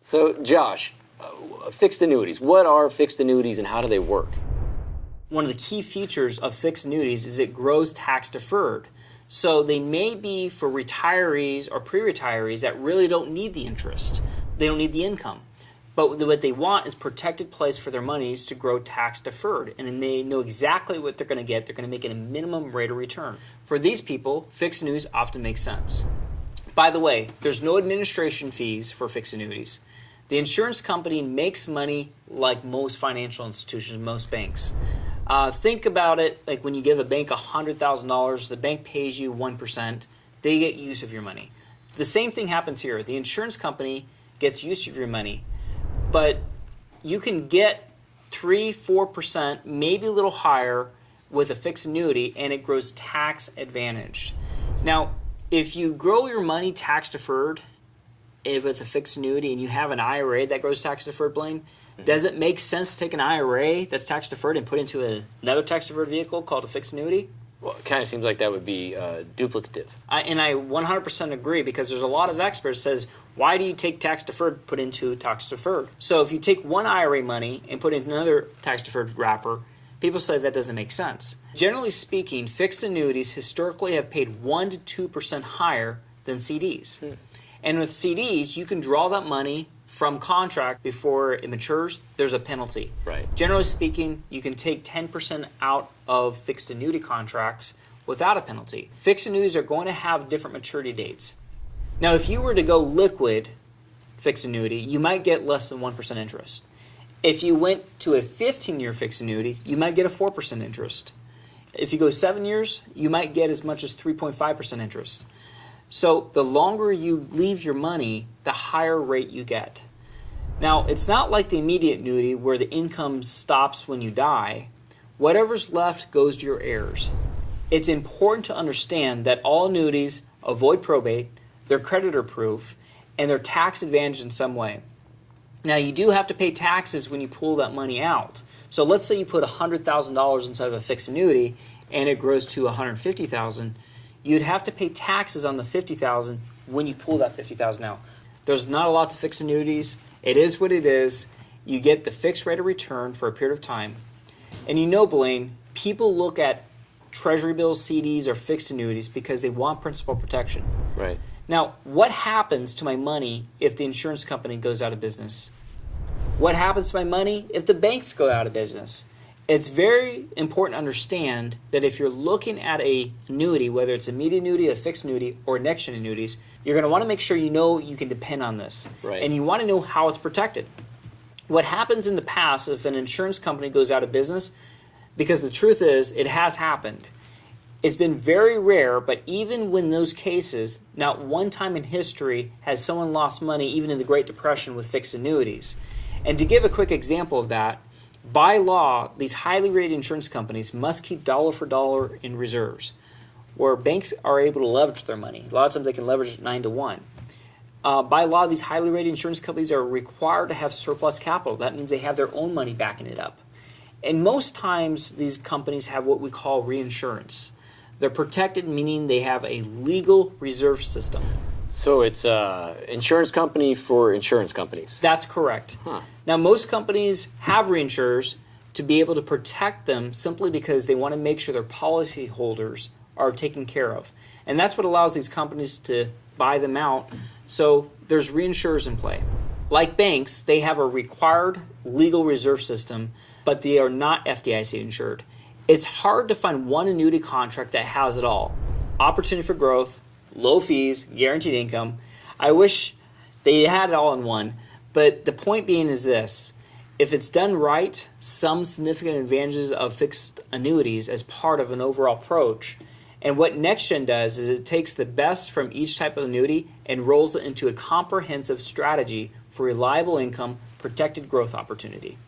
So, Josh, fixed annuities. What are fixed annuities and how do they work? One of the key features of fixed annuities is it grows tax deferred. So they may be for retirees or pre-retirees that really don't need the interest. They don't need the income. But what they want is protected place for their monies to grow tax deferred. And then they know exactly what they're going to get. They're going to make it a minimum rate of return. For these people, fixed annuities often make sense. By the way, there's no administration fees for fixed annuities. The insurance company makes money like most financial institutions, most banks. Think about it like when you give a bank $100,000, the bank pays you 1%, they get use of your money. The same thing happens here. The insurance company gets use of your money, but you can get 3-4%, maybe a little higher with a fixed annuity, and it grows tax advantaged. Now, if you grow your money tax deferred with a fixed annuity and you have an IRA that grows tax deferred, Blaine, does it make sense to take an IRA that's tax deferred and put into another tax deferred vehicle called a fixed annuity? Well, it kind of seems like that would be duplicative. And I 100% agree, because there's a lot of experts that says, why do you take tax deferred, put into tax deferred? So if you take one IRA money and put it in another tax deferred wrapper, people say that doesn't make sense. Generally speaking, fixed annuities historically have paid 1% to 2% higher than CDs. And with CDs, you can draw that money from contract before it matures. There's a penalty. Right. Generally speaking, you can take 10% out of fixed annuity contracts without a penalty. Fixed annuities are going to have different maturity dates. Now, if you were to go liquid fixed annuity, you might get less than 1% interest. If you went to a 15-year fixed annuity, you might get a 4% interest. If you go 7 years, you might get as much as 3.5% interest. So the longer you leave your money, the higher rate you get. Now, it's not like the immediate annuity where the income stops when you die. Whatever's left goes to your heirs. It's important to understand that all annuities avoid probate, they're creditor-proof, and they're tax advantaged in some way. Now, you do have to pay taxes when you pull that money out. So let's say you put $100,000 inside of a fixed annuity and it grows to $150,000. You'd have to pay taxes on the $50,000 when you pull that $50,000 out. There's not a lot to fixed annuities. It is what it is. You get the fixed rate of return for a period of time. And you know, Blaine, people look at treasury bills, CDs, or fixed annuities because they want principal protection. Right. Now, what happens to my money if the insurance company goes out of business? What happens to my money if the banks go out of business? It's very important to understand that if you're looking at an annuity, whether it's an immediate annuity, a fixed annuity, or NextGen annuities, you're going to want to make sure you know you can depend on this. Right. And you want to know how it's protected. What happens in the past if an insurance company goes out of business, because the truth is it has happened. It's been very rare, but even when those cases, not one time in history has someone lost money, even in the Great Depression, with fixed annuities. And to give a quick example of that, by law, these highly rated insurance companies must keep dollar for dollar in reserves, where banks are able to leverage their money. A lot of times they can leverage it 9 to 1. By law, these highly rated insurance companies are required to have surplus capital. That means they have their own money backing it up. And most times, these companies have what we call reinsurance. They're protected, meaning they have a legal reserve system. So it's an insurance company for insurance companies. That's correct. Now, most companies have reinsurers to be able to protect them simply because they want to make sure their policy holders are taken care of. And that's what allows these companies to buy them out. So there's reinsurers in play. Like banks, they have a required legal reserve system, but they are not FDIC insured. It's hard to find one annuity contract that has it all. Opportunity for growth, low fees, guaranteed income. I wish they had it all in one, but the point being is this. If it's done right, some significant advantages of fixed annuities as part of an overall approach. And what NextGen does is it takes the best from each type of annuity and rolls it into a comprehensive strategy for reliable income, protected growth opportunity.